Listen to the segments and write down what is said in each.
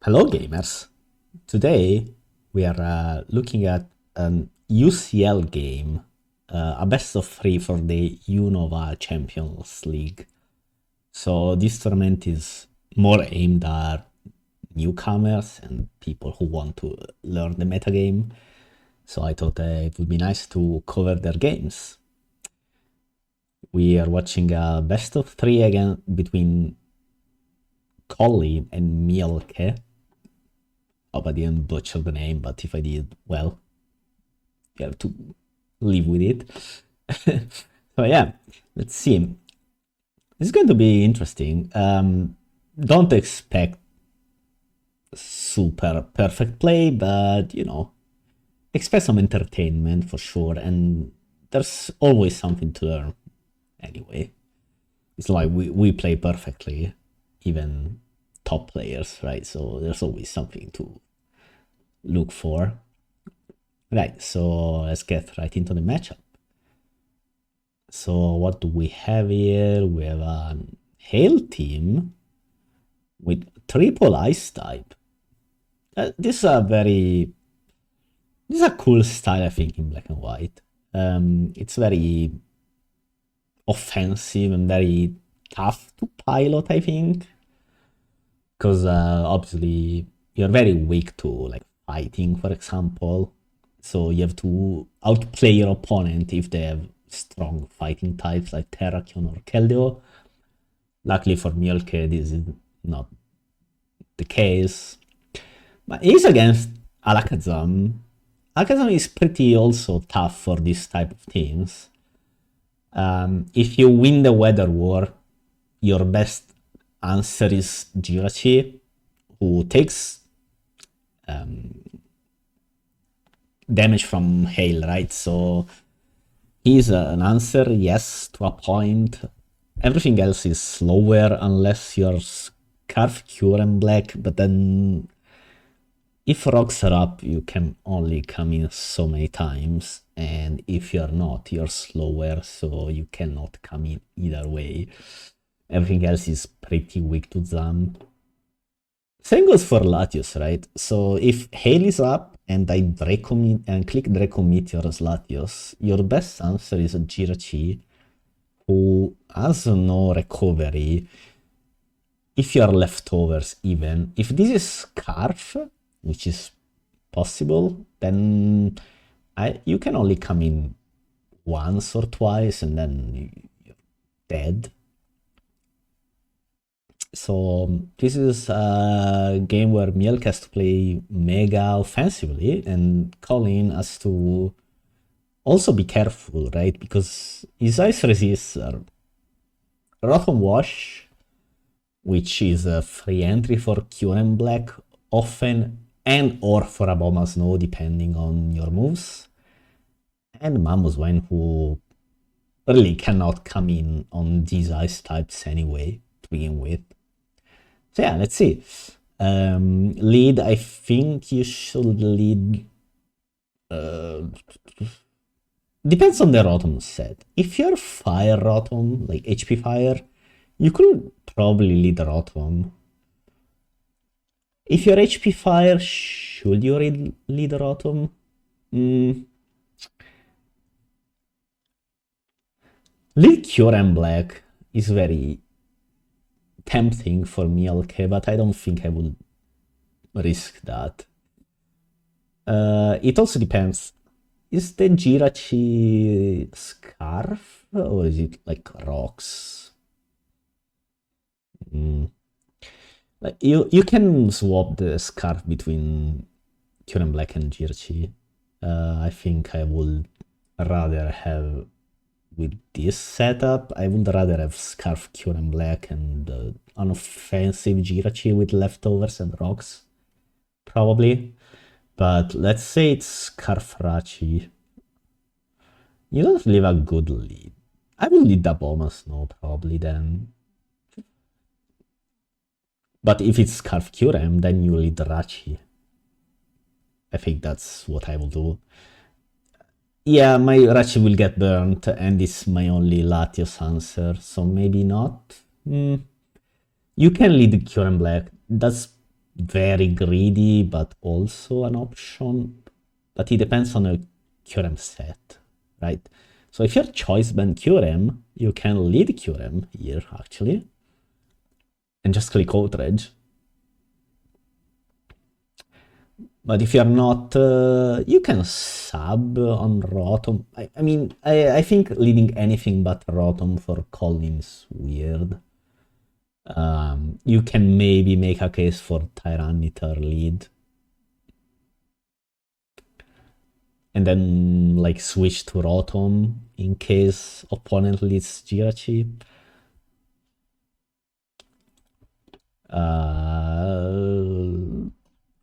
Hello, gamers. Today we are looking at an UCL game, a best of three for the Unova Champions League. So this tournament is more aimed at newcomers and people who want to learn the metagame. So I thought it would be nice to cover their games. We are watching a best of three again between Kollin and Mielke. Hope I didn't butcher the name, but if I did, well, you have to live with it. So yeah, let's see. It's going to be interesting. Don't expect super perfect play, but expect some entertainment for sure, and there's always something to learn anyway. It's like we play perfectly, even top players, right? So there's always something to look for. Right, so let's get right into the matchup. So what do we have here? We have a Hail team with triple ice type. This is a cool style, I think, in black and white. It's very offensive and very tough to pilot, I think, because obviously you're very weak to like fighting, for example. So you have to outplay your opponent if they have strong fighting types like Terrakion or Keldeo. Luckily for Mielke, this is not the case. But he's against Alakazam. Alakazam is pretty also tough for this type of teams. If you win the Weather War, your best answer is Jirachi, who takes damage from hail, right? So he's an answer, yes, to a point. Everything else is slower unless you're Scarf, Cure, and Black, but then if rocks are up, you can only come in so many times, and if you're not, you're slower, so you cannot come in either way. Everything else is pretty weak to them. Same goes for Latios, right? So if Hail is up and I click Draco Meteor's Latios, your best answer is a Jirachi, who has no recovery if you are leftovers even. If this is Scarf, which is possible, then you can only come in once or twice and then you're dead. So this is a game where Mielke has to play mega offensively, and Kollin has to also be careful, right? Because his ice resists are Rotom Wash, which is a free entry for Kyurem Black often, and or for Aboma Snow depending on your moves, and Mamoswine, who really cannot come in on these ice types anyway to begin with. So yeah, let's see. Lead, I think you should lead. Depends on the Rotom set. If you're Fire Rotom, like HP Fire, you could probably lead Rotom. If you're HP Fire, should you lead Rotom? Lead Kyurem Black is very tempting for Mielke, but I don't think I would risk that. It also depends. Is the Jirachi Scarf or is it like rocks? Like you can swap the Scarf between Kyurem Black and Jirachi. I think I would rather have, with this setup, I would rather have Scarf, Kyurem Black and an offensive Jirachi with leftovers and rocks, probably. But let's say it's Scarf Rachi. You don't leave a good lead. I will lead the Bomber Snow probably then. But if it's Scarf Kyurem, then you lead Rachi. I think that's what I will do. Yeah, my Rachi will get burnt, and it's my only Latios answer, so maybe not. You can lead Kyurem Black. That's very greedy, but also an option. But it depends on a Curem set, right? So if your choice band Curem, you can lead Curem here, actually. And just click Outrage. But if you're not, you can sub on Rotom. I mean, I think leading anything but Rotom for Kollin is weird. You can maybe make a case for Tyranitar lead. And then, like, switch to Rotom in case opponent leads Jirachi.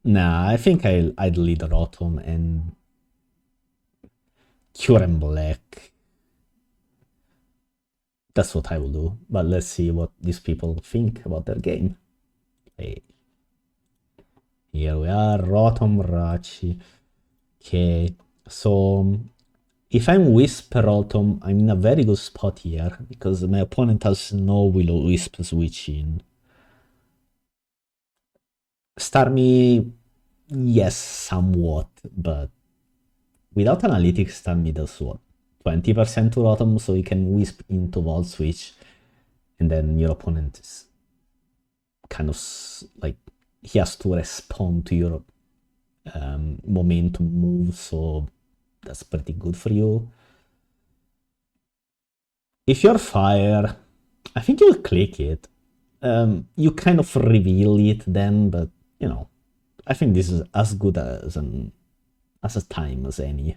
Nah, I think I'd lead Rotom and Curem Black. That's what I will do. But let's see what these people think about their game. Hey. Here we are, Rotom Rachi. Okay, so if I'm Wisp Rotom, I'm in a very good spot here because my opponent has no Will-O-Wisp switching. Starmie, yes, somewhat, but without analytics, Starmie does what? 20% to Rotom, so you can Wisp into Volt Switch, and then your opponent is kind of like, he has to respond to your momentum move, so that's pretty good for you. If you're Fire, I think you'll click it. You kind of reveal it then, but you know, I think this is as good as a time as any.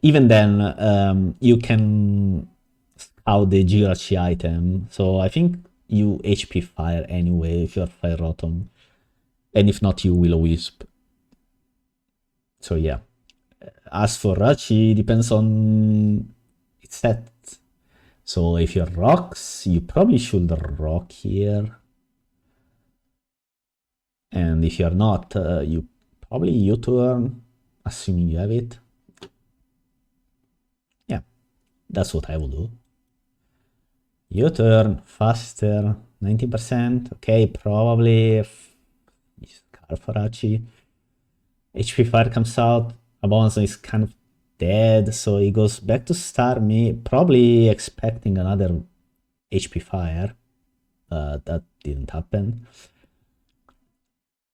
Even then, you can scout the Jirachi item, so I think you HP Fire anyway if you're Fire Rotom, and if not, you Will-O-Wisp. So yeah. As for Rachi, depends on its set. So if you're Rocks, you probably should rock here. And if you're not, you probably U-turn, assuming you have it. Yeah, that's what I will do. U-turn, faster, 90%. Okay, probably Scarfarachi. HP Fire comes out. Abonzo is kind of dead, so he goes back to Starmie, probably expecting another HP Fire. That didn't happen.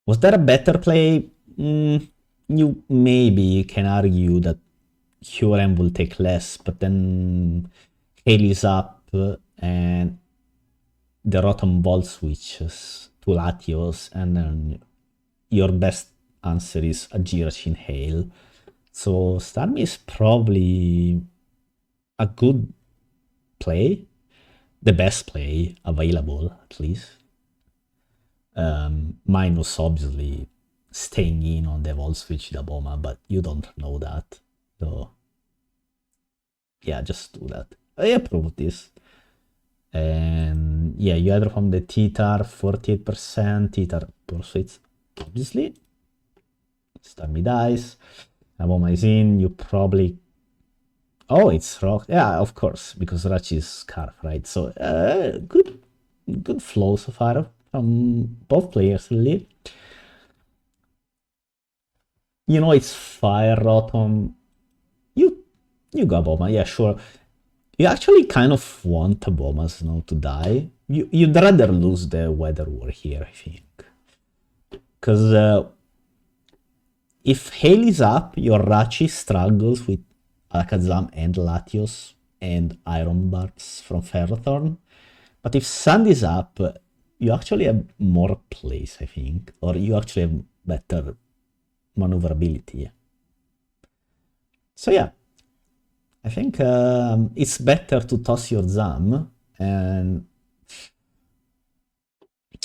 Was that a better play? You maybe can argue that Curem will take less, but then Hail is up and the Rotom Volt switches to Latios, and then your best answer is a Jirachi Hail. So Starmie is probably a good play, the best play available at least. Minus obviously staying in on the Volt Switch Daboma, but you don't know that. So yeah, just do that. I approve this. And yeah, you either from the T-Tar 48%, T-Tar pursuits, obviously. Starmie dies. Daboma is in, you probably... Oh, it's Rock. Yeah, of course, because Rachi is Scarf, right? So good flow so far from both players, really. You know, it's Fire Rotom. You go Boma, yeah, sure. You actually kind of want the Bomas now to die. You'd rather lose the Weather War here, I think. Because if Hail is up, your Rachi struggles with Alakazam and Latios and Iron Bars from Ferrothorn. But if Sand is up, you actually have more plays, I think. Or you actually have better maneuverability. So yeah, I think it's better to toss your Zam and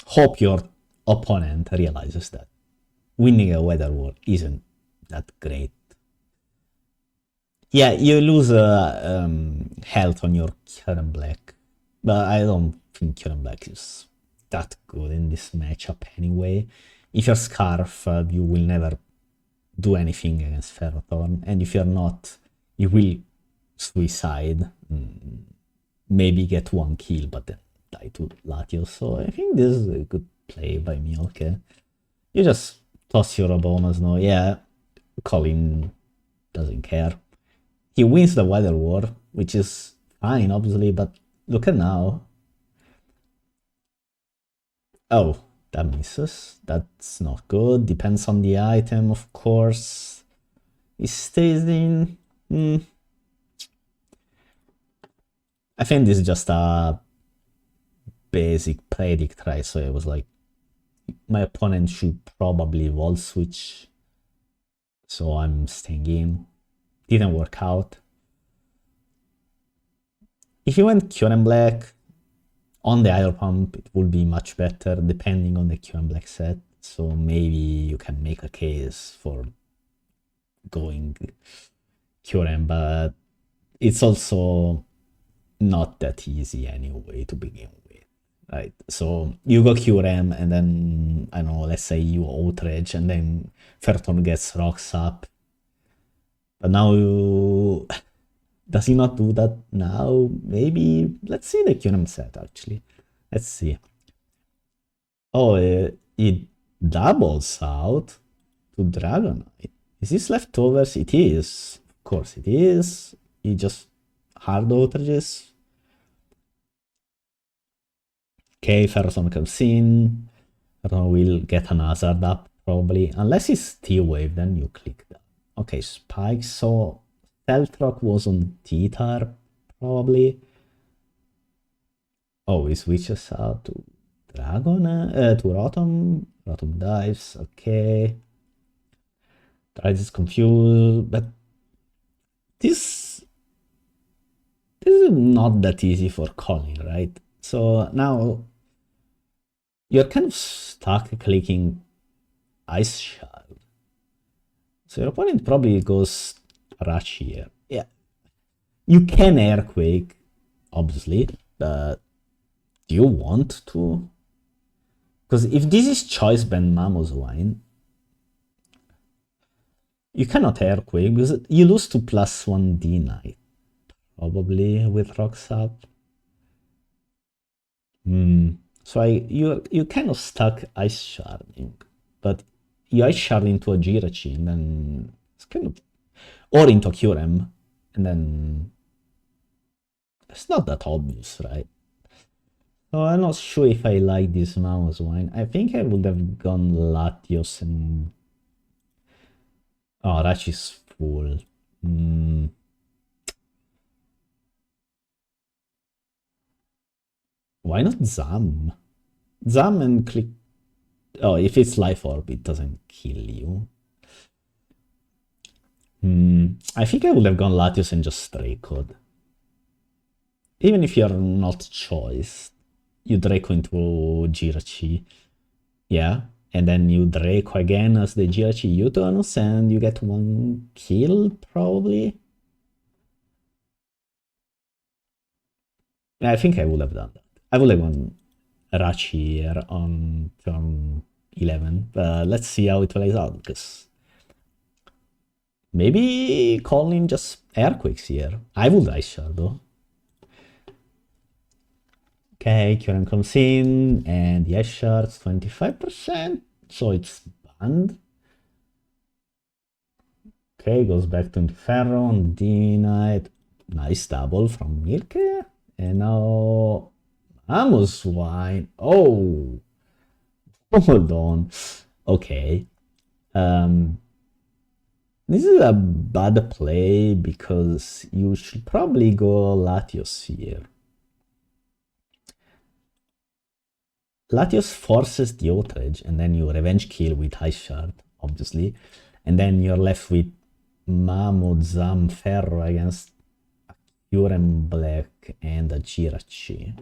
hope your opponent realizes that winning a Weather War isn't that great. Yeah, you lose health on your Curem Black, but I don't think Curem Black is that good in this matchup anyway. If you're Scarf, you will never do anything against Ferrothorn, and if you're not, you will suicide, maybe get one kill, but then die to Latios. So I think this is a good play by Mielke. You just toss your bonus now. Yeah, Kollin doesn't care. He wins the Weather War, which is fine, obviously, but look at now. Oh, that misses. That's not good. Depends on the item, of course. He stays in. I think this is just a basic predict, right? So it was like, my opponent should probably wall switch. So I'm staying in. Didn't work out. If you went Kyurem Black on the Idle Pump, it would be much better depending on the Kyurem Black set. So maybe you can make a case for going Kyurem, but it's also not that easy anyway to begin with, right? So you go Kyurem and then, I don't know, let's say you outrage and then Ferton gets rocks up. But now you... Does he not do that now? Maybe. Let's see the Kyurem set, actually. Let's see. Oh, it doubles out to Dragonite. Is this leftovers? It is. Of course it is. He just hard outrages. Okay, Ferrothorn comes in. Ferrothorn will get an hazard up, probably. Unless it's T-Wave, then you click that. Okay, Spike, so... Stealth Rock was on T-Tar, probably. Oh, he switches out to Dragon, to Rotom. Rotom dives, okay. Tried is confused, but this is not that easy for Kollin, right? So now you're kind of stuck clicking Ice Shard. So your opponent probably goes Rush here. Yeah. You can Airquake, obviously, but do you want to? Because if this is Choice Band Mamoswine, you cannot Airquake because you lose to +1 D-Knight. Probably with Rocks up. So you kind of stuck Ice Sharding, but you Ice Shard into a Jirachi and then it's kind of... Or into Kyurem, and then it's not that obvious, right? So I'm not sure if I like this Mamoswine. I think I would have gone Latios and... Oh, Rachi's full. Why not Zam? Zam and click... Oh, if it's Life Orb, it doesn't kill you. I think I would have gone Latios and just Stray Code. Even if you're not choice, you Draco into Jirachi. Yeah, and then you Draco again as the Jirachi U-turns and you get 1 kill, probably. I think I would have done that. I would have gone Rachi here on turn 11, but let's see how it plays out, because... Maybe Kollin just Airquakes here. I would Ice Shard though. Okay, Kyurem comes in, and the Ice Shard's 25%, so it's banned. Okay, goes back to Inferno on D-Knight. Nice double from Mielke. And now Mamoswine. Oh! Hold on. Okay. This is a bad play because you should probably go Latios here. Latios forces the outrage and then you revenge kill with Ice Shard, obviously. And then you're left with Mamozam Ferro against a Kyurem Black and a Jirachi.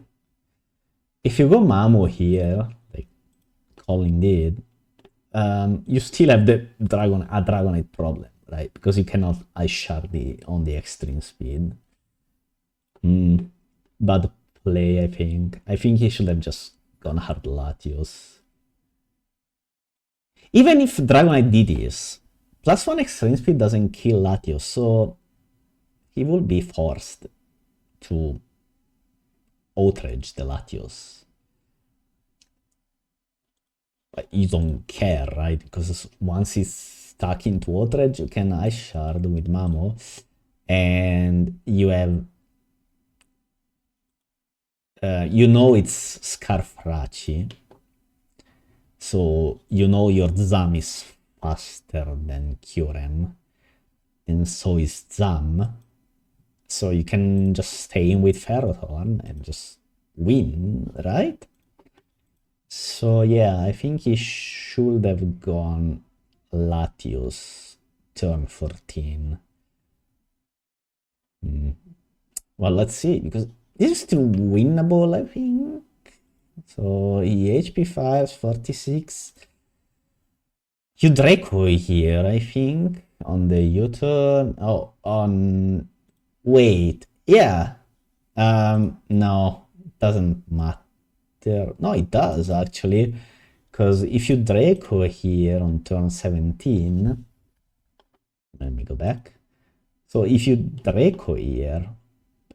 If you go Mamo here, like Kollin did, you still have the Dragonite problem, right? Because you cannot Ice Shard on the extreme speed. Bad play, I think. I think he should have just gone hard Latios. Even if Dragonite did this, +1 extreme speed doesn't kill Latios, so he will be forced to outrage the Latios. But you don't care, right? Because once it's stuck into Outrage, you can Ice Shard with Mamo, and you have you know it's Scarfraci, so you know your Zam is faster than Curem, and so is Zam. So you can just stay in with Ferrothorn and just win, right? So yeah, I think he should have gone Latios turn 14. Well, let's see, because this is still winnable, I think. So he HP 5, 46. You Draco here, I think, on the U-turn. Oh, on... Wait, yeah. No, doesn't matter. No, it does, actually. Because if you Draco here on turn 17... Let me go back. So if you Draco here,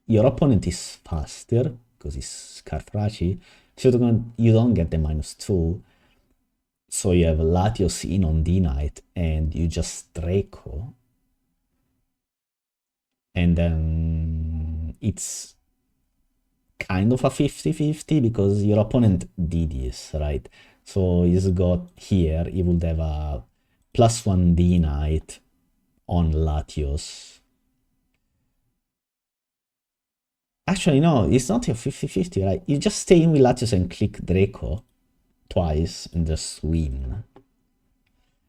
your opponent is faster, because it's Scarfraci. So you don't get the -2. So you have Latios in on D-Knight, and you just Draco. And then it's kind of a 50-50 because your opponent did this, right? So he's got here, he would have a +1 D-Knight on Latios. Actually, no, it's not a 50-50, right? You just stay in with Latios and click Draco twice and just win.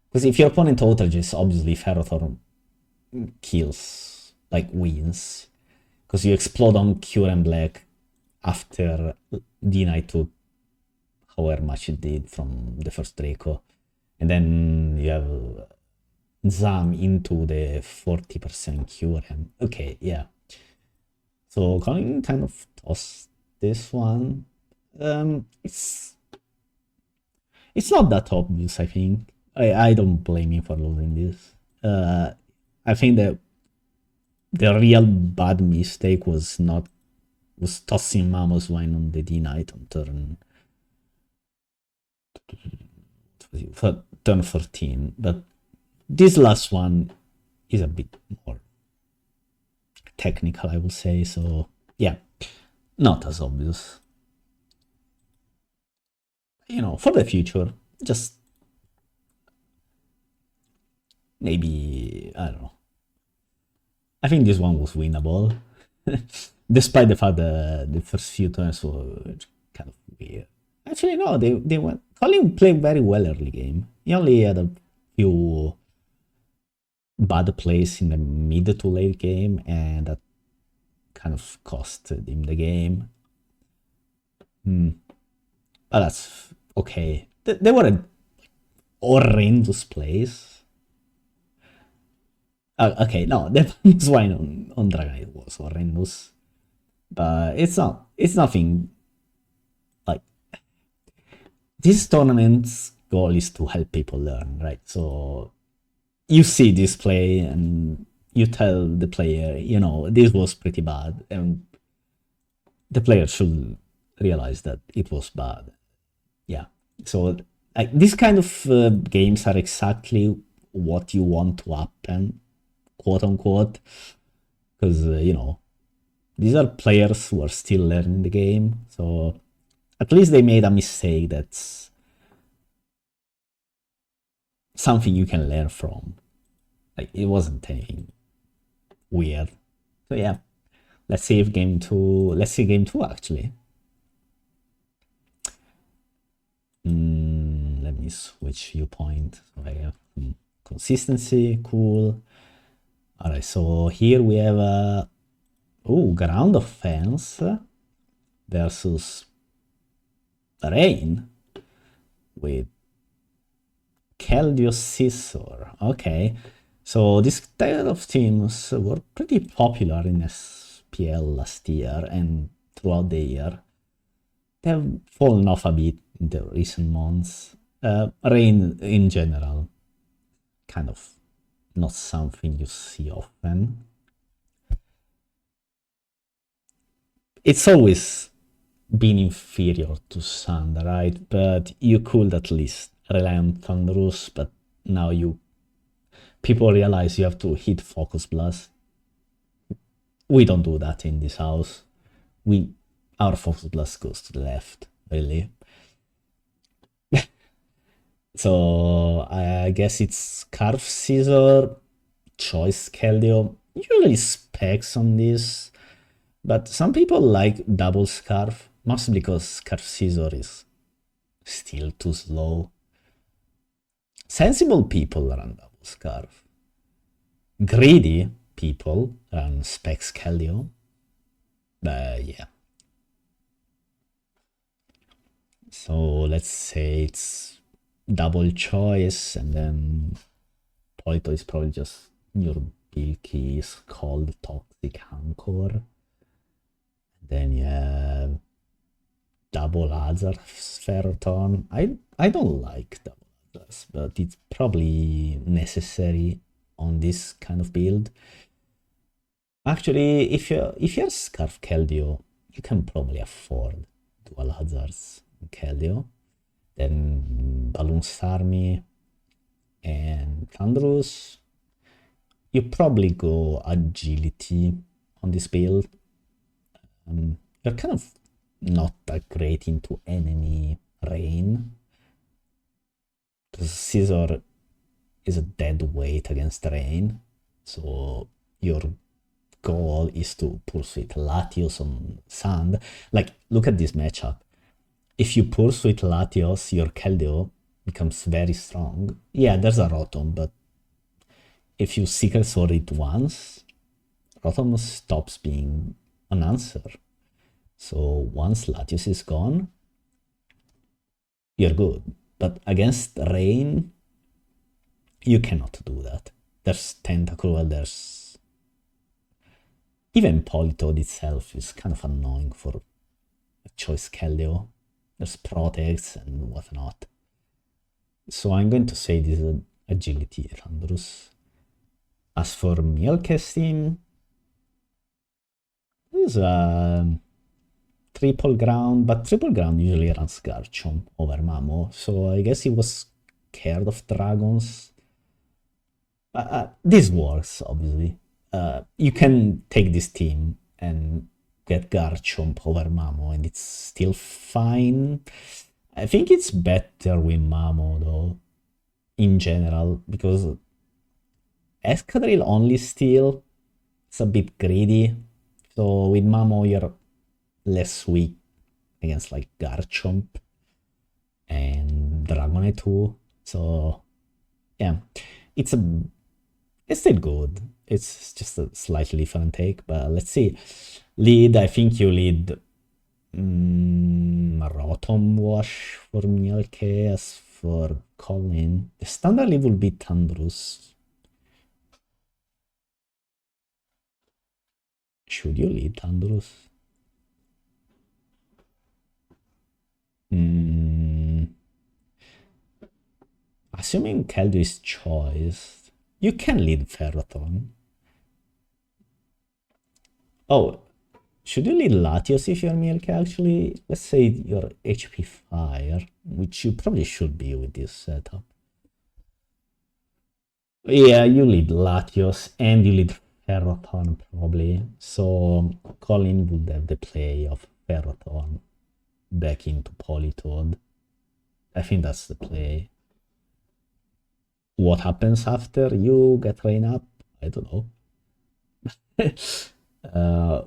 Because if your opponent outrages, obviously Ferrothorn kills, like wins. Because you explode on Cure and Black after D-Knight took however much it did from the first Draco. And then you have Zam into the 40% Cure. And okay, yeah. So Kollin kind of tossed this one. It's not that obvious, I think. I don't blame him for losing this. I think that the real bad mistake was tossing Mamos Wine on the D-Knight on turn 14. But this last one is a bit more technical, I would say. So yeah, not as obvious. You know, for the future, just maybe, I don't know. I think this one was winnable, despite the fact that the first few turns were kind of weird. Actually, no, they went. Kollin played very well early game. He only had a few bad plays in the mid to late game, and that kind of cost him the game. But that's okay. They weren't horrendous plays. Okay, no, the Wine on Dragonite was horrendous. But it's nothing like this tournament's goal is to help people learn, right? So you see this play and you tell the player, you know, this was pretty bad, and the player should realize that it was bad. Yeah. So like these kind of games are exactly what you want to happen, quote unquote, because you know, these are players who are still learning the game, so at least they made a mistake that's something you can learn from. Like, it wasn't anything weird. So yeah, let's see game 2 actually. Let me switch viewpoint. So I have consistency, cool. Alright, so here we have a ground offense versus Rain with Keldios Scissor. Okay, so this type of teams were pretty popular in SPL last year and throughout the year. They have fallen off a bit in the recent months. Rain in general, kind of not something you see often. It's always been inferior to Sand, right? But you could at least rely on Thunderous, but now people realize you have to hit Focus Blast. We don't do that in this house. Our Focus Blast goes to the left, really. So I guess it's Scarf Scissor, Choice Keldeo. Usually specs on this, but some people like double Scarf, mostly because Scarf Scissor is still too slow. Sensible people run double Scarf. Greedy people run specs Keldeo. Yeah. So let's say it's double choice, and then Polito is probably just your Mielke is called Toxic Anchor. Then you have double other Ferroton. I don't like double others, but it's probably necessary on this kind of build. Actually, if you're Scarf Keldeo, you can probably afford dual hazards in Keldeo. Then Balloons Army and Thunderous. You probably go Agility on this build. You're kind of not that great into enemy rain, because Scissor is a dead weight against rain, so your goal is to Pursuit Latios on sand. Like, look at this matchup. If you Pursuit Latios, your Keldeo becomes very strong. Yeah, there's a Rotom, but if you Secret Sword it once, Rotom stops being an answer. So once Latios is gone, you're good. But against rain, you cannot do that. There's Tentacruel, there's... Even Politoed itself is kind of annoying for a choice Keldeo. There's Protects and whatnot. So I'm going to say this is Agility Thunderous. As for Mielke's team, this is a triple ground, but triple ground usually runs Garchomp over Mamo, so I guess he was scared of dragons. This works, obviously. You can take this team and get Garchomp over Mamo, and it's still fine. I think it's better with Mamo, though, in general, because Escadrille only steal, it's a bit greedy. So with Mamo, you're less weak against like Garchomp and Dragonite too. So yeah, it's still good. It's just a slightly different take, but let's see. Lead, I think you lead Rotom Wash for Mielke. As for Kollin, the standard lead will be Thunderous. Should you lead Thunderous? Assuming Keldeo is choice, you can lead Ferrothorn. Oh, should you lead Latios if you're Mielke, actually? Let's say you're HP Fire, which you probably should be with this setup. Yeah, you lead Latios and you lead Ferrothorn probably. So Kollin would have the play of Ferrothorn back into Politoed. I think that's the play. What happens after you get rain up? I don't know.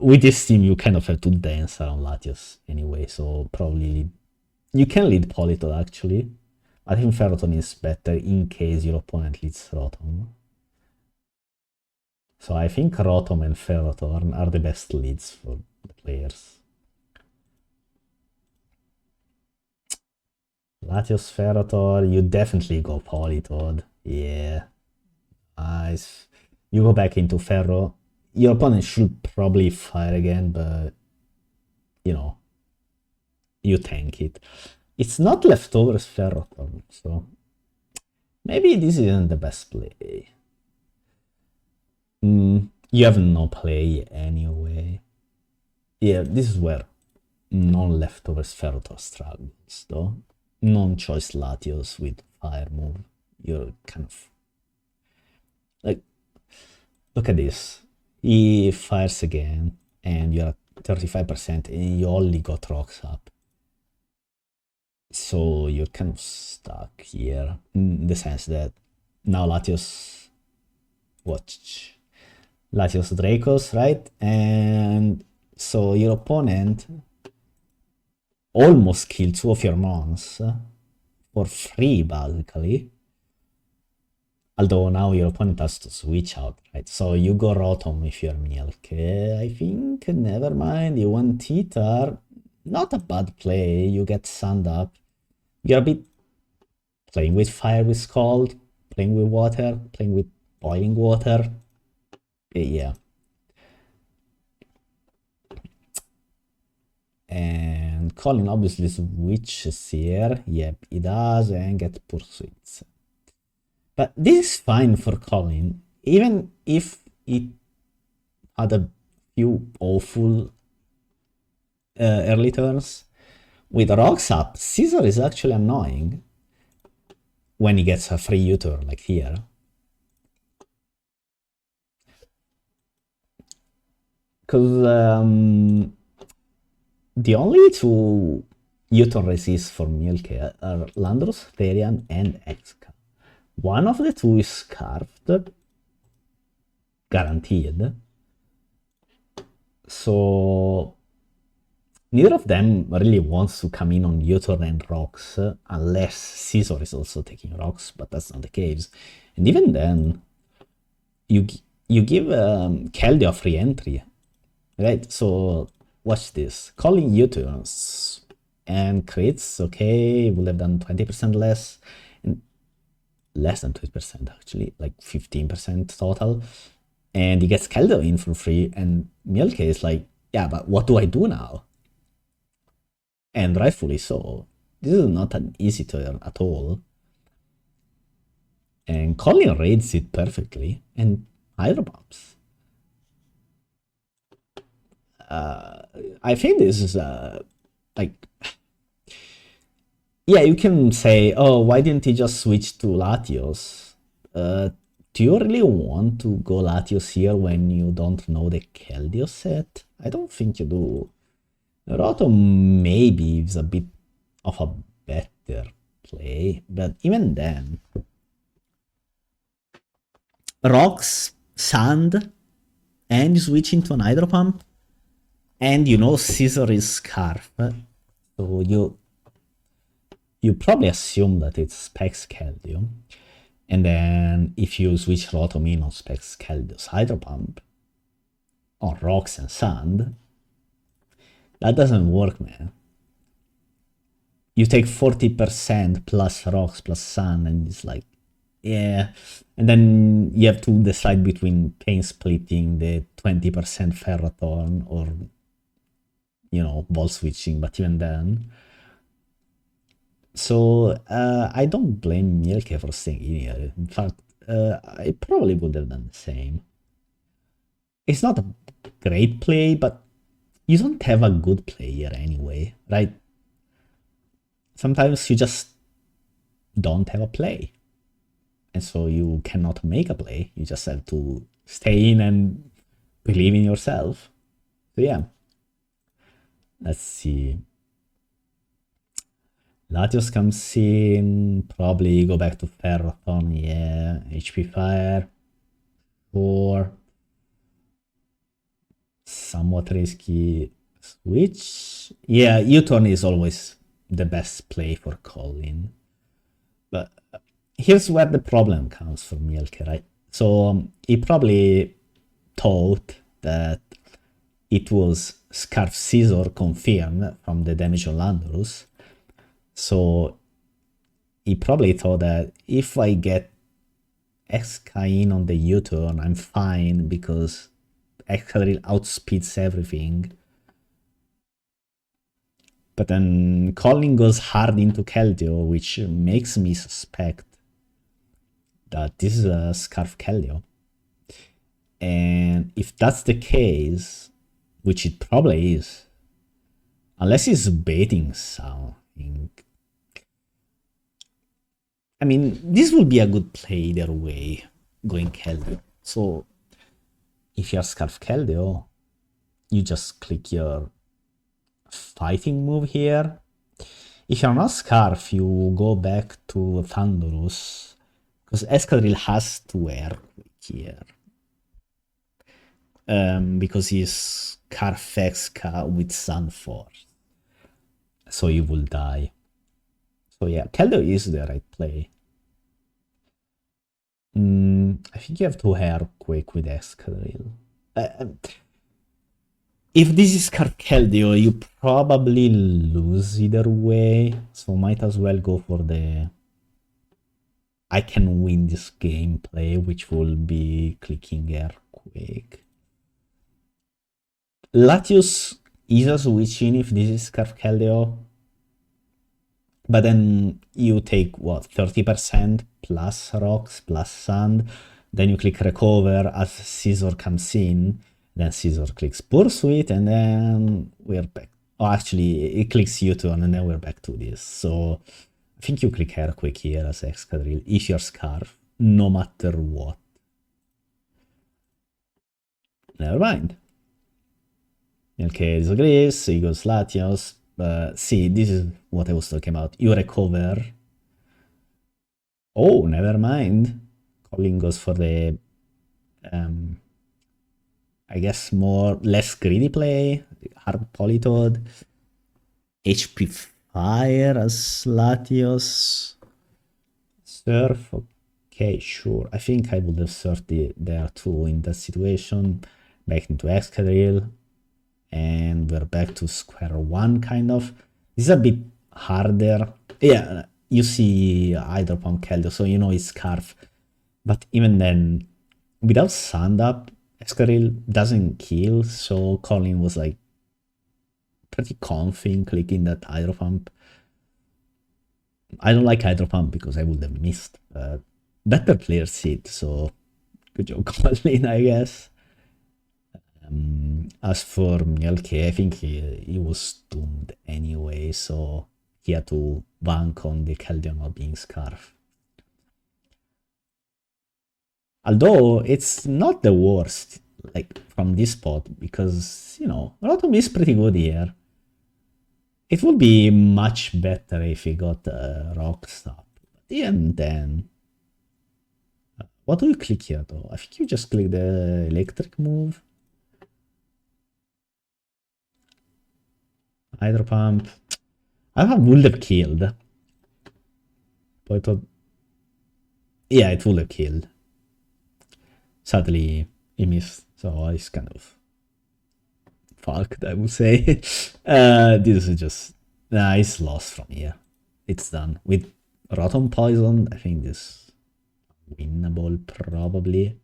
With this team, you kind of have to dance around Latios anyway, so probably you can lead Politoed actually. I think Ferrothorn is better in case your opponent leads Rotom. So I think Rotom and Ferrothorn are the best leads for the players. Latios, Ferrothorn, you definitely go Politoed. Yeah, nice. You go back into Ferro. Your opponent should probably fire again, but you know, you tank it. It's not leftovers Ferrothorn, so maybe this isn't the best play. You have no play anyway. Yeah, this is where non-leftovers Ferrothorn struggles, though. Non-choice Latios with fire move. You're kind of like, look at this. He fires again, and you're at 35%, and you only got rocks up. So you're kind of stuck here in the sense that now Latios, watch, Latios Dracos, right? And so your opponent almost killed 2 of your mons for free, basically. Although now your opponent has to switch out, right? So you go Rotom if you're Mielke. I think, never mind, you want Titar. Not a bad play, you get Sand up. You're a bit playing with fire with Scald, playing with water, playing with boiling water. Yeah. And Kollin obviously switches here. Yep, he does, and gets Pursuits. But this is fine for Kollin, even if it had a few awful early turns. With rocks up, Scizor is actually annoying when he gets a free U-turn like here. Because the only 2 U-turn resists for Mielke are Landorus, Therian, and Exca. One of the 2 is Scarfed, guaranteed. So neither of them really wants to come in on U-turn and rocks, unless Scizor is also taking rocks, but that's not the case. And even then, you give Keldeo a free entry, right? So watch this. Calling U-turns and crits, okay, would have done 20% less, and less than 20% actually, like 15% total. And he gets Keldeo in for free, and Mielke is like, yeah, but what do I do now? And rightfully so. This is not an easy turn at all. And Kollin reads it perfectly, and Hydro Pumps. I think this is like, yeah, you can say, oh, why didn't he just switch to Latios? Do you really want to go Latios here when you don't know the Keldeo set? I don't think you do. Rotom maybe is a bit of a better play, but even then, rocks, sand, and you switch into an Hydro Pump, and you know Scizor is Scarf, so you probably assume that it's Specs Keldeo, and then if you switch Rotom in on Specs Keldeo's Hydro Pump, on rocks and sand, that doesn't work, man. You take 40% plus rocks plus sand, and it's like, yeah. And then you have to decide between pain splitting the 20% Ferrothorn or, you know, ball switching, but even then. So I don't blame Mielke for staying in here. In fact, I probably would have done the same. It's not a great play, but you don't have a good player anyway, right? Sometimes you just don't have a play. And so you cannot make a play. You just have to stay in and believe in yourself. So yeah. Let's see. Latios comes in. Probably go back to Ferrothorn. Yeah. HP Fire. 4. Somewhat risky switch. Yeah, U-turn is always the best play for Kollin. But here's where the problem comes for Mielke, right? So he probably thought that it was Scarf Scizor confirmed from the damage on Landorus. So he probably thought that if I get Exca in on the U-turn, I'm fine because Excadrill outspeeds everything. But then Kollin goes hard into Keldeo, which makes me suspect that this is a Scarf Keldeo. And if that's the case, which it probably is, unless he's baiting something, I mean, this would be a good play either way, going Keldeo. So, if you're Scarf Keldeo, you just click your fighting move here. If you're not Scarf, you go back to Thunderous, because Escadrille has to Earthquake here. Because he's Carfexca with Sun Force. So you will die. So yeah, Keldeo is the right play. I think you have to Earthquake with Escadrille. If this is Keldeo, you probably lose either way. So might as well go for the I can win this gameplay, which will be clicking Earthquake. Latios is a switch in if this is Keldeo. But then you take what, 30% plus rocks plus sand. Then you click recover as Scissor comes in. Then Scissor clicks Pursuit, and then we're back. Oh, actually, it clicks U-turn, and then we're back to this. So I think you click Earthquake here as Escadrille if you're Scarf, no matter what. Never mind. Mielke disagrees, he goes Latios. See, this is what I was talking about. You recover. Oh, never mind. Kollin goes for the, I guess, less greedy play. Hard Politoad. HP Fire as Latios. Surf. Okay, sure. I think I would have surfed there too in that situation. Back into Escadrille. And we're back to square one, kind of. This is a bit harder. Yeah, you see Hydro Pump Keldeo, so you know it's Scarf. But even then, without Sand up, Escadrille doesn't kill, so Kollin was like pretty confident clicking that Hydro Pump. I don't like Hydro Pump because I would have missed. Better player seat, so good job, Kollin, I guess. As for Mielke, I think he was doomed anyway, so he had to bank on the Keldeo not being Scarf. Although it's not the worst, like from this spot, because you know Rotom is pretty good here. It would be much better if he got Rock Stop. But even then, what do you click here though? I think you just click the electric move. Hydro Pump. I would have killed. But I thought, yeah, it would have killed. Sadly, he missed, so it's kind of fucked, I would say. This is just, it's lost from here. It's done. With Rotom Poison, I think this winnable, probably.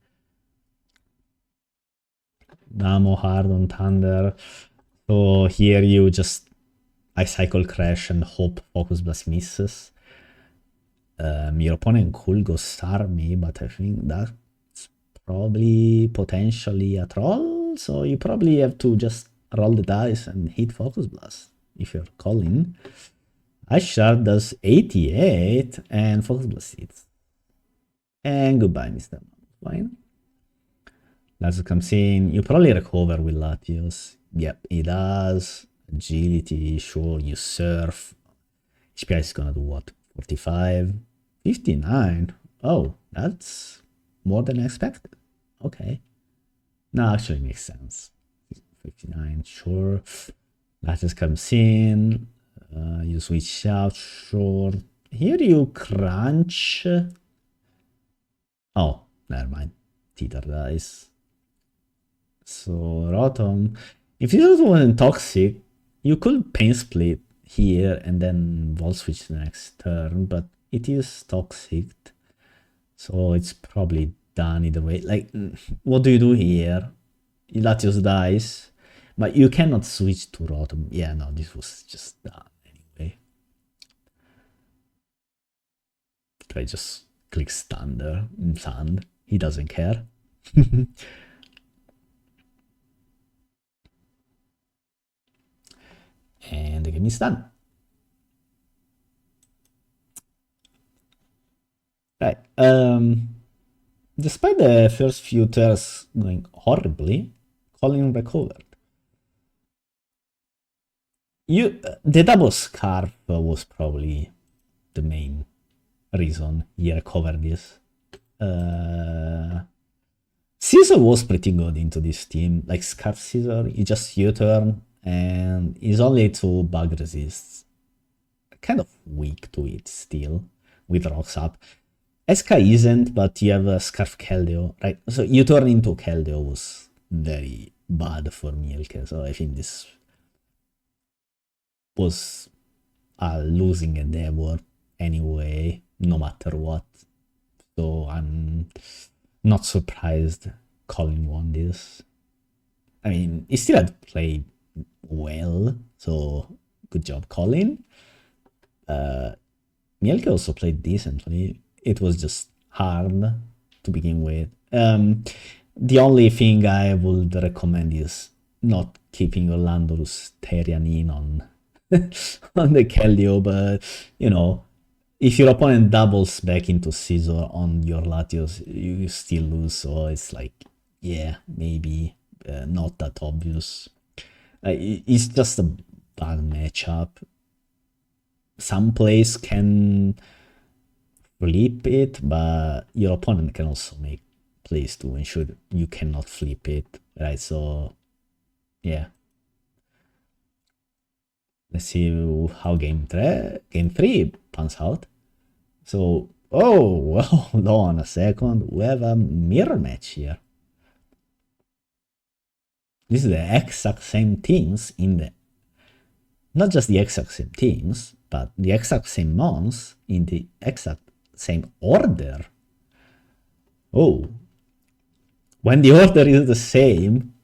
Namo hard on Thunder. So here you just Ice Cycle Crash and hope Focus Blast misses. Your opponent could go Star me, but I think that's probably potentially a troll. So you probably have to just roll the dice and hit Focus Blast if you're Kollin. Ice Shard does 88 and Focus Blast hits. And goodbye, Mr. Fine. Latios comes in. You probably recover with Latios. Yep, he does. Agility, sure, you surf. HPI is gonna do what? 45? 59? Oh, that's more than expected. Okay. No, actually makes sense. 59, sure. Latios comes in. You switch out, sure. Here you crunch. Oh, never mind. Teeter dice. So, Rotom. If you wasn't toxic, you could Pain Split here and then Volt Switch the next turn, but it is toxic. So it's probably done either way. Like, what do you do here? Latios dies, but you cannot switch to Rotom. Yeah, no, this was just done anyway. I just click Thunder, Sand. He doesn't care. And the game is done. Right. Despite the first few turns going horribly, Kollin recovered. The double scarf was probably the main reason he recovered this. Caesar was pretty good into this team. Like Scarf Caesar, he just U-turn and he's only to bug resists. Kind of weak to it still with rocks up. SK isn't, but you have a Scarf Keldeo, right? So U-turn into Keldeo was very bad for Mielke, so I think this was a losing endeavor anyway, no matter what. So I'm not surprised Kollin won this. I mean, he still had to play well, so good job, Kollin. Mielke also played decently. It was just hard to begin with. The only thing I would recommend is not keeping Orlando's Therian in on on the Keldeo, but you know, if your opponent doubles back into Caesar on your Latios, you still lose. So it's like, yeah, maybe not that obvious. It's just a bad matchup. Some plays can flip it, but your opponent can also make plays to ensure you cannot flip it, right? So, yeah. Let's see how game 3 pans out. So, oh, well, hold on a second. We have a mirror match here. This is the exact same teams in the... Not just the exact same teams, but the exact same mons in the exact same order. Oh. When the order is the same,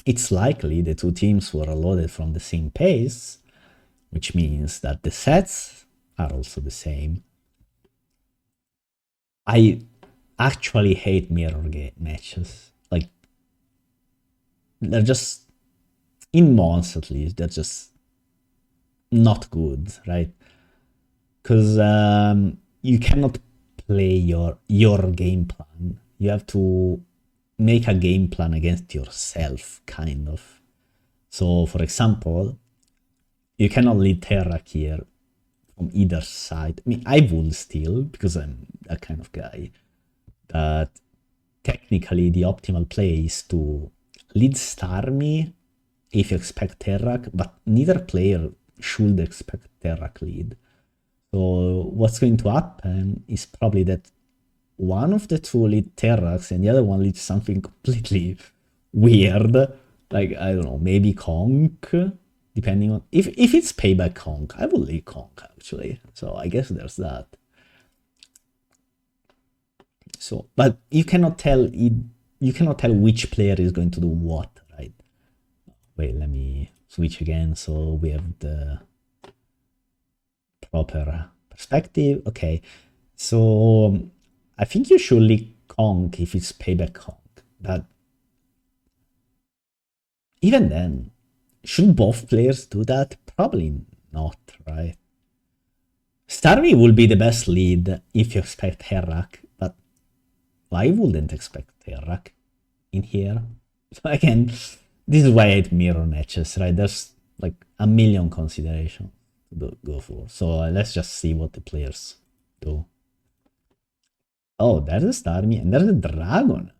it's likely the two teams were loaded from the same pace, which means that the sets are also the same. I actually hate mirror matches. Like, they're just, in mons at least, they're just not good, right? Because you cannot play your game plan. You have to make a game plan against yourself, kind of. So, for example, you cannot lead Terrak here from either side. I mean, I would still, because I'm that kind of guy. But technically, the optimal play is to lead Starmie if you expect Terrak, but neither player should expect Terrak lead. So what's going to happen is probably that one of the two lead Terrax and the other one leads something completely weird. Like, I don't know, maybe Conk, depending on... If it's payback Conk, I will lead Conk, actually. So I guess there's that. So, but you cannot tell which player is going to do what, right? Wait, let me switch again so we have the proper perspective. Okay, so I think you should lead Conk if it's payback Conk, but even then, should both players do that? Probably not, right? Starmie will be the best lead if you expect Herrak, but I wouldn't expect Herrak in here. So again, this is why I hate mirror matches, right? There's like a million considerations to go for. So let's just see what the players do. Oh, there's a Starmie and there's a Dragon.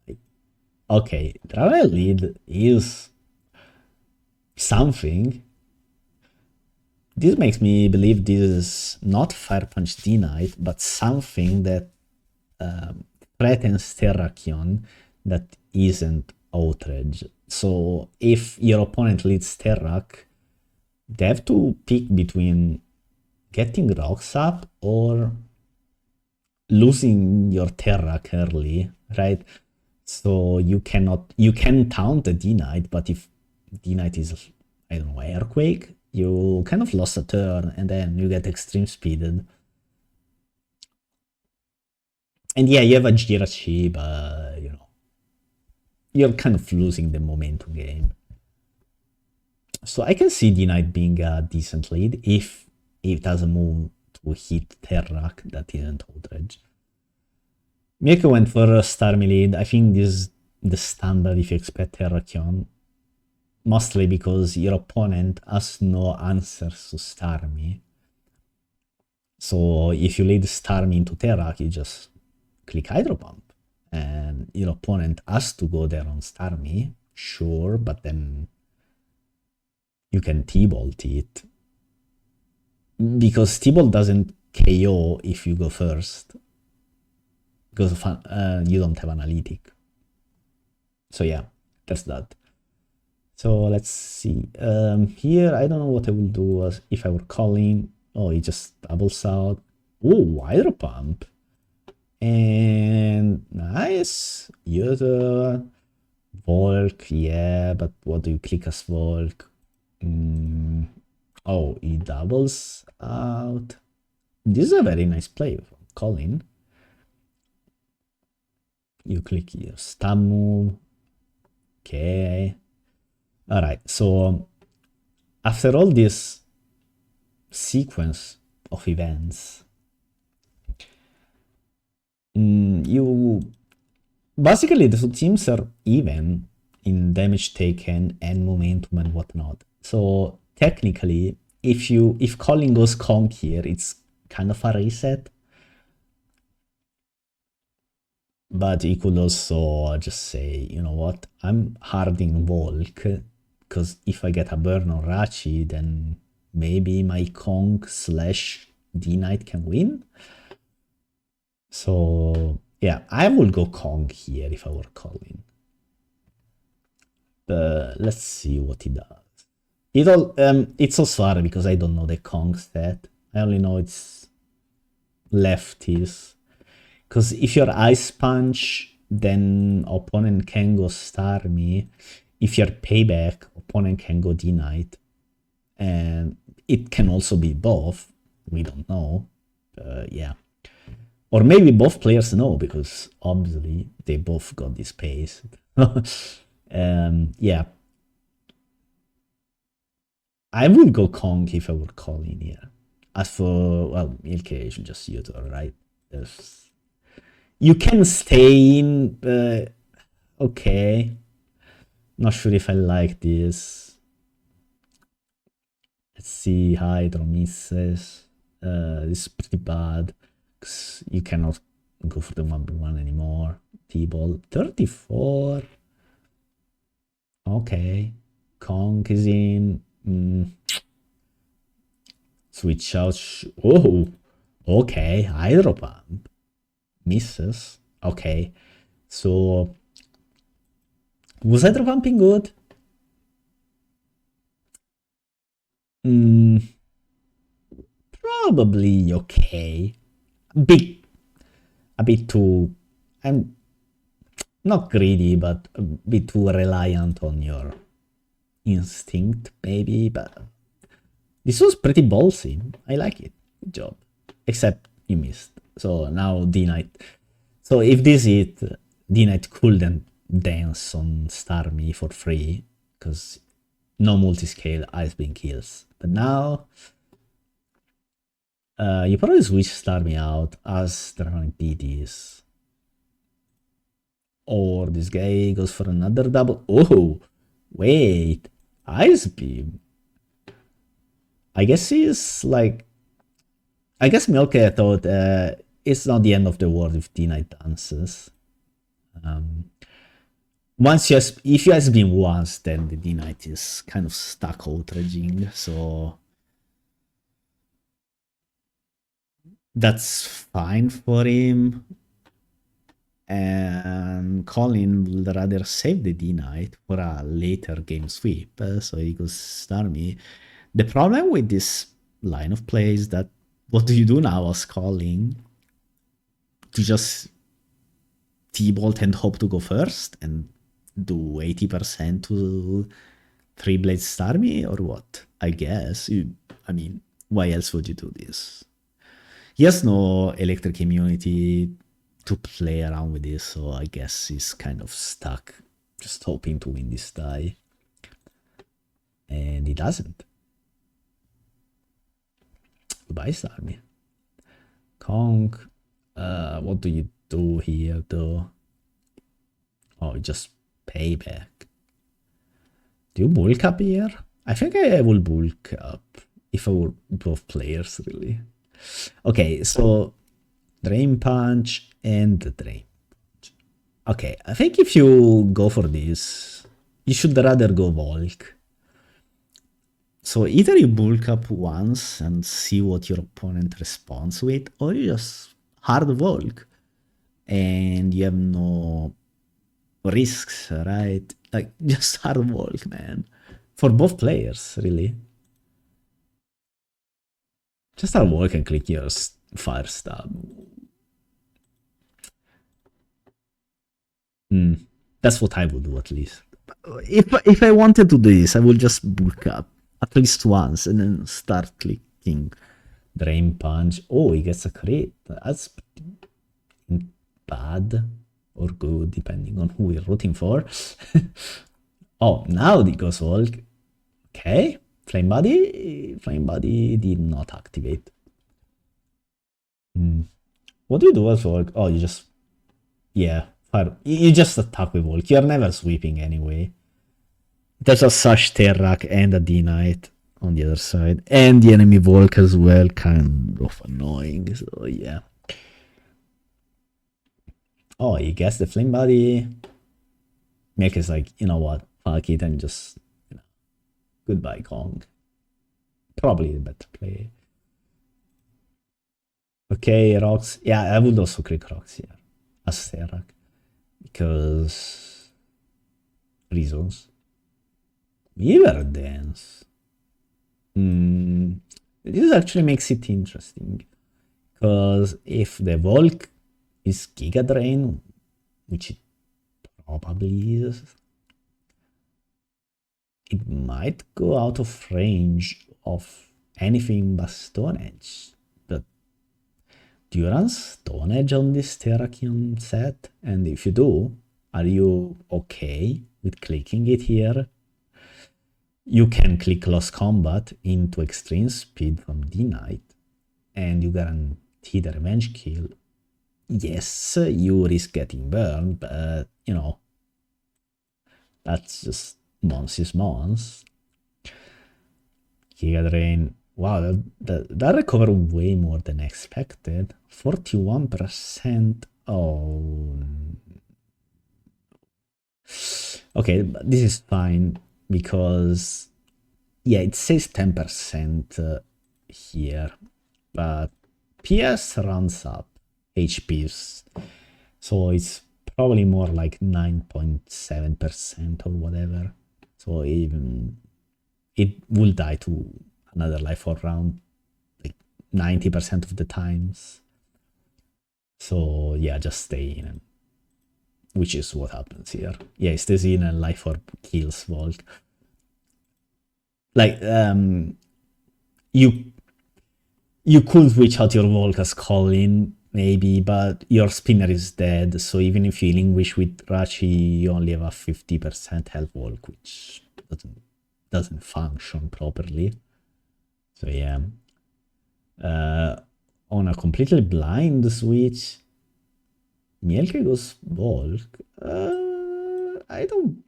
Okay, Dragon lead is something. This makes me believe this is not Fire Punch D-Knight, but something that threatens Terrakion that isn't Outrage. So if your opponent leads Terrak, they have to pick between getting rocks up or losing your Terrak early, right? So you can taunt the D-Knight, but if D-Knight is, I don't know, Earthquake, you kind of lost a turn and then you get extreme speeded. And yeah, you have a Jirachi, but you know, you're kind of losing the momentum game. So I can see D-Knight being a decent lead if it doesn't move to to hit Terrak that isn't outrage. Mielke went for a Starmie lead. I think this is the standard if you expect Terrakion. Mostly because your opponent has no answers to Starmie. So if you lead Starmie into Terrak, you just click Hydro Pump. And your opponent has to go there on Starmie, sure, but then you can T-Bolt it. Because T-Bolt doesn't KO if you go first. Because you don't have Analytic. So yeah, that's that. So let's see. Here, I don't know what I will do if I were Kollin. Oh, he just doubles out. Oh, Hydro Pump. And nice. User. Volk, yeah, but what do you click as Volk? Oh, he doubles out. This is a very nice play from Kollin. You click your stab move. Okay. Alright, so after all this sequence of events, basically the two teams are even in damage taken and momentum and whatnot. So technically, if Kollin goes conk here, it's kind of a reset. But he could also just say, you know what, I'm harding Volk, because if I get a burn on Rachi, then maybe my Kong / D-Knight can win. So yeah, I would go Kong here if I were Kollin. Let's see what he does. It's also hard because I don't know the Kong stat. I only know it's lefties. Because if you're Ice Punch, then opponent can go Starmie. If you're Payback, opponent can go D-Knight. And it can also be both. We don't know. Yeah. Or maybe both players know, because obviously they both got this pace. Yeah. I would go Kong if I were Kollin here. As for, well, Mielke should just use it, right? You can stay in, okay. Not sure if I like this. Let's see, Hydro misses. This is pretty bad, because you cannot go for the 1v1 anymore. T-Ball, 34. Okay. Kong is in. Switch out. Oh, okay. Hydro Pump. Misses. Okay. So was Hydro Pumping good? Probably okay. A bit too. I'm not greedy, but a bit too reliant on your instinct, maybe. But this was pretty ballsy. I like it. Good job. Except you missed. So now D-Knight. So if this is it, D-Knight couldn't dance on Starmie for free, because no multi-scale Icebeam kills. But now, you probably switch Starmie out as Draconic DDs. Or this guy goes for another double. Oh, wait. Icebeam. I guess he's like... I guess Mielke thought it's not the end of the world if D-Knight dances. If you has been once, then the D-Knight is kind of stuck outraging, so that's fine for him. And Kollin would rather save the D-Knight for a later game sweep, so he goes Starmie. The problem with this line of play is that what do you do now as Kollin? To just T-Bolt and hope to go first and do 80% to 3-blade Starmie, or what? I guess. I mean, why else would you do this? He has no electric immunity to play around with this, so I guess he's kind of stuck, just hoping to win this die. And he doesn't. Goodbye, Starmie. Kong. What do you do here though? Oh, just payback. Do you bulk up here? I think I will bulk up if I were both players, really. Okay, so Drain Punch and Drain Punch. Okay, I think if you go for this, you should rather go Volk. So either you bulk up once and see what your opponent responds with, or you just hard Volk and you have no risks, right? Like, just hard Volk, man. For both players, really. Just hard Volk and click your fire stab. That's what I would do, at least. If I wanted to do this, I would just bulk up at least once and then start clicking Drain Punch. Oh, he gets a crit. That's bad or good, depending on who we're rooting for. Oh, now it goes Hulk. Okay, Flame Body did not activate. What do you do as Hulk? Oh, you just, yeah, fire. You just attack with Hulk. You're never sweeping anyway. There's a Sash Terrak and a D-Knight on the other side, and the enemy Volk as well, kind of annoying, so yeah. Oh, he gets the Flame Body. Mielke is like, you know what, fuck it, and just, you know, goodbye Kong. Probably the better play. Okay, Rocks. Yeah, I would also click Rocks here as Terrak, because reasons. River Dance. This actually makes it interesting, because if the Volk is Giga Drain, which it probably is, it might go out of range of anything but Stone Edge. But do you run Stone Edge on this Terrakion set? And if you do, are you okay with clicking it here? You can click Lost Combat into Extreme Speed from D-Knight, and you guarantee the revenge kill. Yes, you risk getting burned, but, you know, that's just Mons is Mons. Giga Drain. Wow, that recovered way more than expected. 41%. Oh. Okay, but this is fine, because, yeah, it says 10% here, but PS runs up HPs, so it's probably more like 9.7% or whatever. So even it will die to another life orb round like 90% of the times. So yeah, just stay in, which is what happens here. Yeah, it stays in and life orb kills Volk. Like, you could reach out your Volk as Kollin, maybe, but your spinner is dead, so even if you Linguish with Rachi, you only have a 50% health Volk, which doesn't function properly. So yeah. On a completely blind switch, Mielke goes Volk. I don't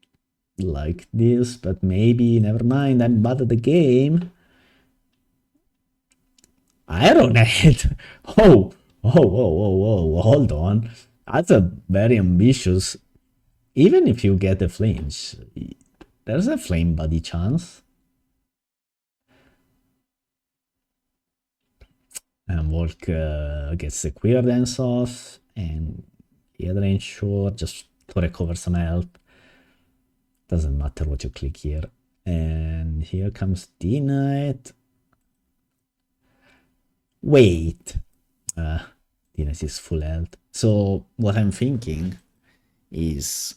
like this, but maybe, never mind, I'm bad at the game. Ironhead. Oh, whoa, hold on. That's a very ambitious. Even if you get a flinch, there's a flame body chance. And Volk gets the Queer Dance off, and the other ain't sure, just to recover some health. Doesn't matter what you click here. And here comes D-Knight. Wait. D-Knight is full health. So what I'm thinking is,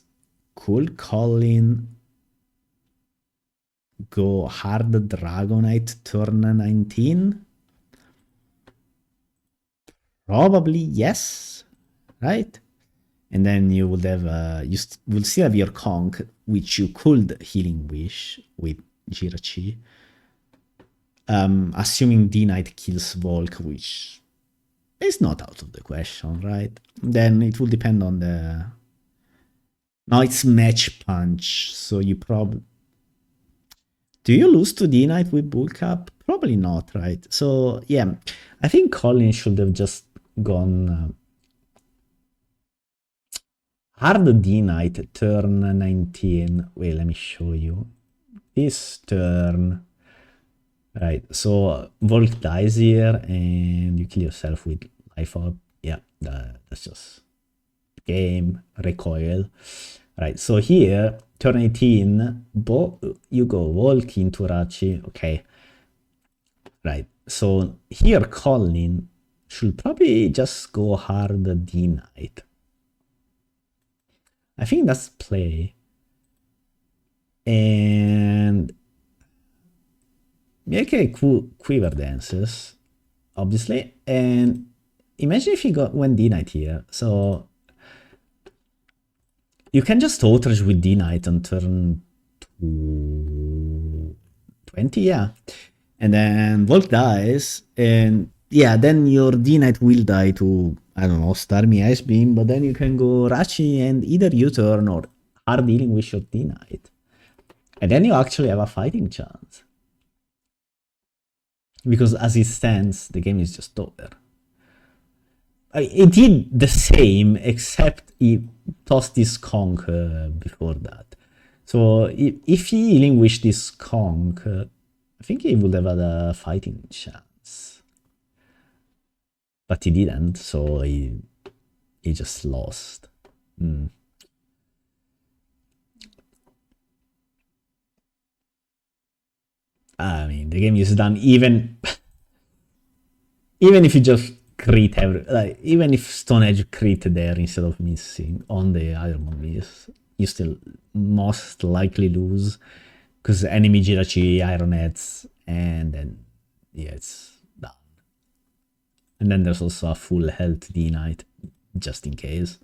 could Kollin go hard Dragonite turn 19? Probably yes, right? And then you would have, you will still have your Kong, which you could Healing Wish with Jirachi. Assuming D-Knight kills Volk, which it's not out of the question, right? Then it will depend on the... No, it's match punch, so you probably... Do you lose to D-Knight with bulk up? Probably not, right? So, yeah, I think Kollin should have just gone hard D-Knight turn 19. Wait, let me show you. This turn... Right, so Volk dies here, and you kill yourself with life up. Yeah, that's just game, recoil. Right, so here, turn 18, you go Volk into Rachi. Okay, right, so here Kollin should probably just go hard D-Knight. I think that's play. And Mielke quiver dances, obviously, and imagine if you went D-Knight here. So you can just outrage with D-Knight on turn 20, yeah. And then Volk dies, and yeah, then your D-Knight will die to, I don't know, Starmie Ice Beam, but then you can go Rachi and either U-turn or hard dealing with your D-Knight. And then you actually have a fighting chance. Because as it stands, the game is just over. It did the same, except he tossed this conch before that. So if he relinquished this conch, I think he would have had a fighting chance. But he didn't, so he just lost. I mean, the game is done even if you just crit even if Stone Edge crit there instead of missing on the Iron miss, you still most likely lose because enemy Jirachi Iron Heads, and then yeah, it's done. And then there's also a full health D-Knight just in case.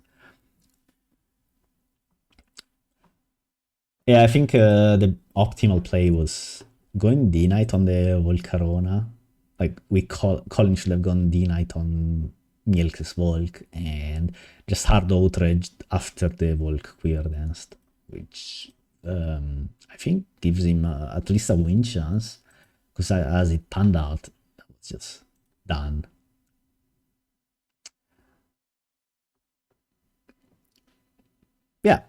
Yeah, I think the optimal play was going D-Knight on the Volcarona. Like, Kollin should have gone D-Knight on Mielke's Volk and just hard outraged after the Volk queer danced, which I think gives him at least a win chance, because as it panned out, that was just done. Yeah,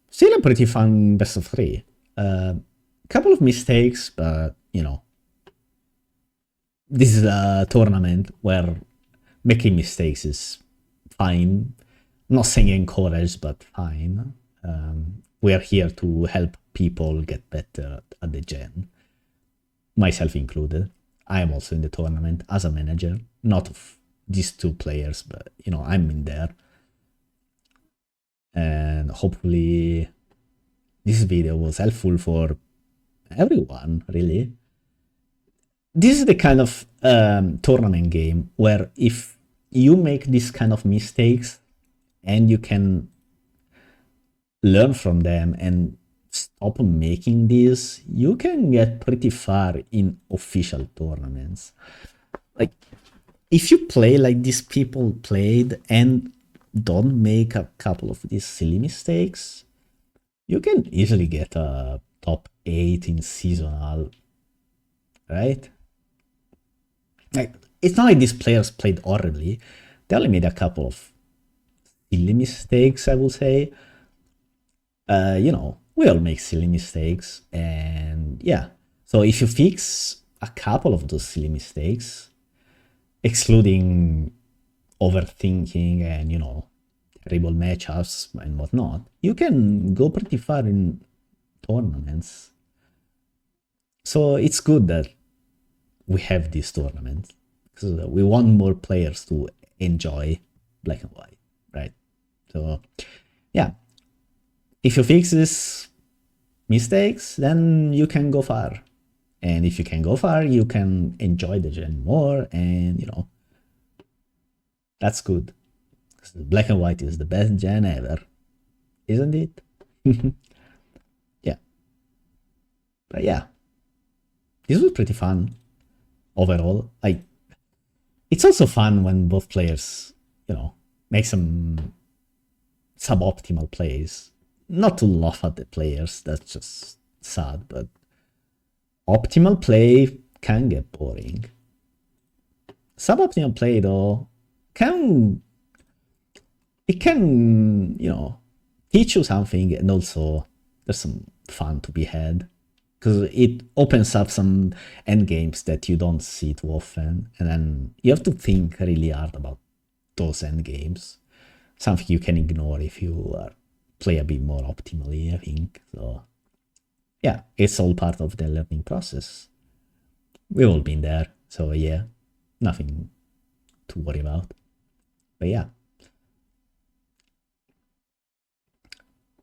still a pretty fun best of 3. Couple of mistakes, but you know, this is a tournament where making mistakes is fine. I'm not saying encouraged, but fine. We are here to help people get better at the gen, myself included. I am also in the tournament as a manager, not of these 2 players, but you know, I'm in there. And hopefully this video was helpful for everyone, really. This is the kind of tournament game where if you make this kind of mistakes and you can learn from them and stop making this, you can get pretty far in official tournaments. Like, if you play like these people played and don't make a couple of these silly mistakes, you can easily get a top 8 in seasonal, right? Like, it's not like these players played horribly. They only made a couple of silly mistakes, I will say. You know, we all make silly mistakes, and yeah. So if you fix a couple of those silly mistakes, excluding overthinking and, you know, terrible matchups and whatnot, you can go pretty far in tournaments. So it's good that we have this tournament, because we want more players to enjoy Black and White, right? So yeah, if you fix these mistakes, then you can go far. And if you can go far, you can enjoy the gen more, and you know, that's good. Black and White is the best gen ever, isn't it? Yeah. But yeah, this was pretty fun overall. it's also fun when both players, make some suboptimal plays. Not to laugh at the players, that's just sad, but optimal play can get boring. Suboptimal play, though, can teach you something, and also there's some fun to be had. Because it opens up some end games that you don't see too often, and then you have to think really hard about those end games. Something you can ignore if you play a bit more optimally, I think. So, yeah, it's all part of the learning process. We've all been there, so yeah, nothing to worry about. But yeah,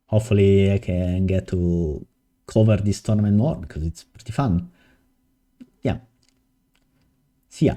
hopefully I can get to cover this tournament more because it's pretty fun. Yeah. See ya.